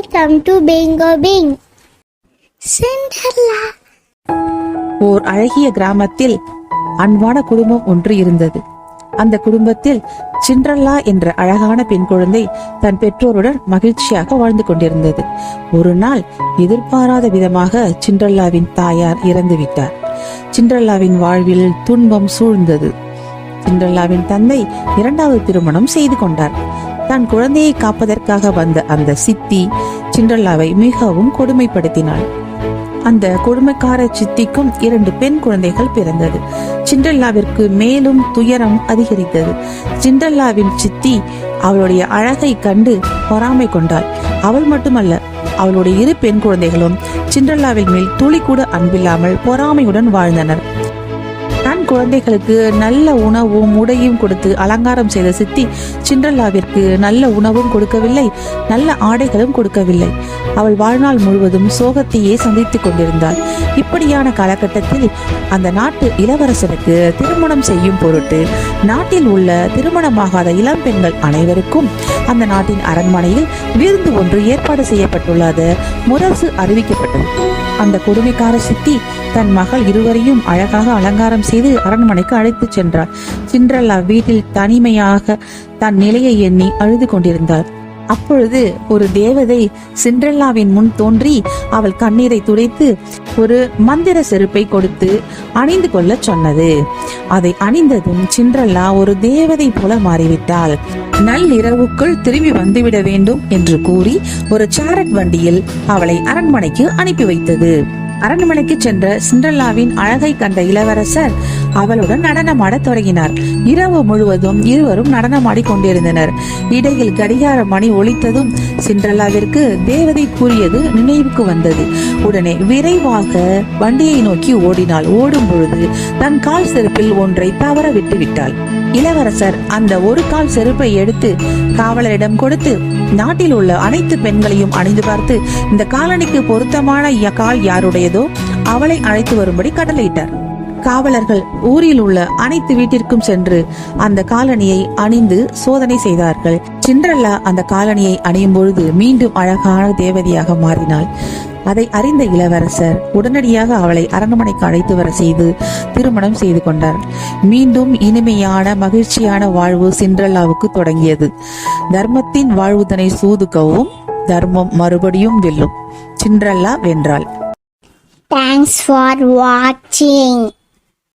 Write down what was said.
Welcome to Bingo Bing. Cinderella. ஓர் அழகிய கிராமத்தில் அன்பான குடும்பம் ஒன்று இருந்தது. அந்த குடும்பத்தில் சிண்ட்ரெல்லா என்ற அழகான பெண் குழந்தை தன் பெற்றோருடன் மகிழ்ச்சியாக வாழ்ந்து கொண்டிருந்தது. ஒரு நாள் எதிர்பாராத விதமாக சிண்ட்ரெல்லாவின் தாயார் இறந்து விட்டார். சிண்ட்ரெல்லாவின் வாழ்வில் துன்பம் சூழ்ந்தது. சிண்ட்ரெல்லாவின் தந்தை இரண்டாவது திருமணம் செய்து கொண்டார். தன் குழந்தையை காப்பதற்காக வந்த அந்த சித்தி சிண்ட்ரெல்லாவை மிகவும் கொடுமைப்படுத்தினாள். அந்த கொடுமைக்கார சித்திக்கும் 2 பெண் குழந்தைகள் பிறந்தது. சிண்ட்ரெல்லாவிற்கு மேலும் துயரம் அதிகரித்தது. சிண்ட்ரெல்லாவின் சித்தி அவளுடைய அழகை கண்டு பொறாமை கொண்டாள். அவள் மட்டுமல்ல, அவளுடைய 2 பெண் குழந்தைகளும் சிண்ட்ரெல்லாவின் மேல் துளி கூட அன்பில்லாமல் பொறாமையுடன் வாழ்ந்தனர். தன் குழந்தைகளுக்கு நல்ல உணவும் உடையும் கொடுத்து அலங்காரம் செய்த சித்தி சிண்ட்ரெல்லாவிற்கு நல்ல உணவும் கொடுக்கவில்லை, நல்ல ஆடைகளும் கொடுக்கவில்லை. அவள் வாழ்நாள் முழுவதும் சோகத்தையே சந்தித்துக் கொண்டிருந்தாள். இப்படியான காலகட்டத்தில் அந்த நாட்டு இளவரசனுக்கு திருமணம் செய்யும் பொருட்டு நாட்டில் உள்ள திருமணமாகாத இளம் பெண்கள் அனைவருக்கும் அந்த நாட்டின் அரண்மனையில் விருந்து ஒன்று ஏற்பாடு செய்யப்பட்டுள்ளது முரசு அறிவிக்கப்பட்டது. அந்த கொடுமைக்கார சித்தி தன் மகள் இருவரையும் அழகாக அலங்காரம் செய்து அரண்மனைக்கு அழைத்து சென்றாள். சிண்ட்ரெல்லா வீட்டில் தனிமையாக தன் நிலையை எண்ணி அழுது கொண்டிருந்தாள். அப்பொழுது ஒரு தேவதை சிண்ட்ரெல்லாவின் முன் தோன்றி அவள் கண்ணீரை துடைத்து ஒரு மந்திர செருப்பை கொடுத்து அணிந்து கொள்ள சொன்னது. அதை அணிந்ததும் சிண்ட்ரெல்லா ஒரு தேவதை போல மாறிவிட்டாள். நள்ளிரவுக்குள் திரும்பி வந்துவிட வேண்டும் என்று கூறி ஒரு சேரட் வண்டியில் அவளை அரண்மனைக்கு அனுப்பி வைத்தது. அரண்மனைக்கு சென்ற சிண்ட்ரெல்லாவின் அழகை கண்ட இளவரசர் அவளுடன் நடனமாட தொடங்கினார். இரவு முழுவதும் இருவரும் நடனமாடி கொண்டிருந்தனர். இடையில் கடிகார மணி ஒலித்ததும் சிண்ட்ரெல்லாவிற்கு தேவதை கூறியது நினைவுக்கு வந்தது. உடனே விரைவாக வண்டியை நோக்கி ஓடினாள். ஓடும் பொழுது தன் கால் செருப்பில் ஒன்றை தவற விட்டு விட்டாள். இளவரசர் அந்த ஒரு கால் செருப்பை எடுத்து காவலரிடம் கொடுத்து நாட்டில் உள்ள அனைத்து பெண்களையும் அணிந்து பார்த்து இந்த காலணிக்கு பொருத்தமான கால் யாருடையதோ அவளை அழைத்து வரும்படி கட்டளையிட்டார். காவலர்கள் ஊரில் உள்ள அனைத்து வீட்டிற்கும் சென்று அந்த காலணியை அணிந்து சோதனை செய்தார்கள். சிண்ட்ரெல்லா அந்த காலணியை அணியும் பொழுது மீண்டும் அழகான தேவதையாக மாறினாள். அதை அறிந்த இளவரசர் உடனடியாக அவளை அரண்மனைக்கு அழைத்து வர செய்து திருமணம் செய்து கொண்டார். மீண்டும் இனிமையான மகிழ்ச்சியான வாழ்வு சிண்ட்ரெல்லாவுக்கு தொடங்கியது. தர்மத்தின் வாழ்வுதனை சூதுக்கவும் தர்மம் மறுபடியும் வெல்லும். சிண்ட்ரெல்லா வென்றாள். Thanks for watching.